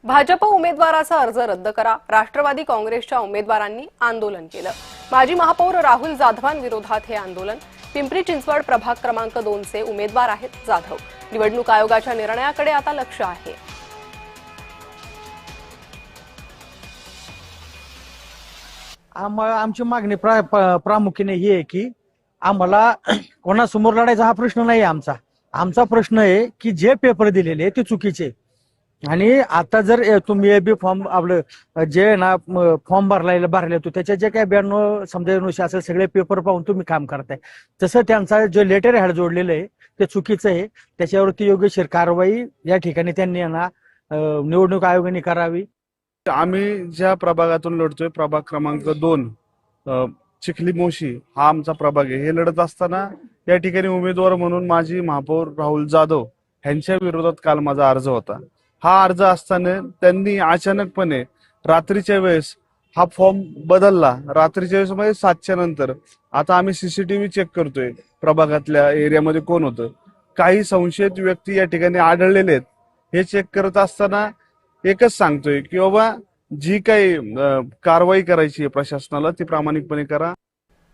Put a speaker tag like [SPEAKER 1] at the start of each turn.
[SPEAKER 1] भाजप उमेदवाराचा अर्ज रद्द करा, राष्ट्रवादी काँग्रेसच्या उमेदवारांनी आंदोलन केलं। माजी महापौर राहुल जाधवांविरोधात हे आंदोलन। पिंपरी चिंचवड प्रभाग क्रमांक 2 चे उमेदवार आहेत जाधव। निवडणूक आयोगाच्या निर्णयाकडे आता लक्ष आहे।
[SPEAKER 2] आमची मागणी प्रामुख्याने ही आहे की आम्हाला कोणासमोर लढायचा हा प्रश्न नाही आमचा प्रश्न आहे की जे पेपर दिलेले ते चुकीचे। आणि आता जर तुम्ही एबी फॉर्म आपलं जे ना फॉर्म भरले तो त्याच्या जे काही 92 समजा असेल सगळे पेपर पाहून तुम्ही काम करताय, तसं त्यांचा जे लेटर हॅड जोडलेलं आहे ते चुकीचं आहे। त्याच्यावरती योग्यशीर कारवाई या ठिकाणी त्यांनी निवडणूक आयोगाने करावी।
[SPEAKER 3] आम्ही ज्या प्रभागातून लढतोय प्रभाग क्रमांक 2 चिखली मोशी हा आमचा प्रभाग आहे। हे लढत असताना या ठिकाणी उमेदवार म्हणून माजी महापौर राहुल जाधव यांच्या विरोधात काल माझा अर्ज होता। हा अर्ज असताना त्यांनी अचानकपणे रात्रीच्या वेळेस हा फॉर्म बदलला। रात्रीच्या वेळेस म्हणजे 7च्या नंतर। आता आम्ही सीसीटीव्ही चेक करतोय प्रभागातल्या एरियामध्ये कोण होतं, काही संशयित व्यक्ती या ठिकाणी आढळलेले आहेत। हे चेक करत असताना एकच सांगतोय की बाबा जी काही कारवाई करायची आहे प्रशासनाला ती प्रामाणिकपणे करा।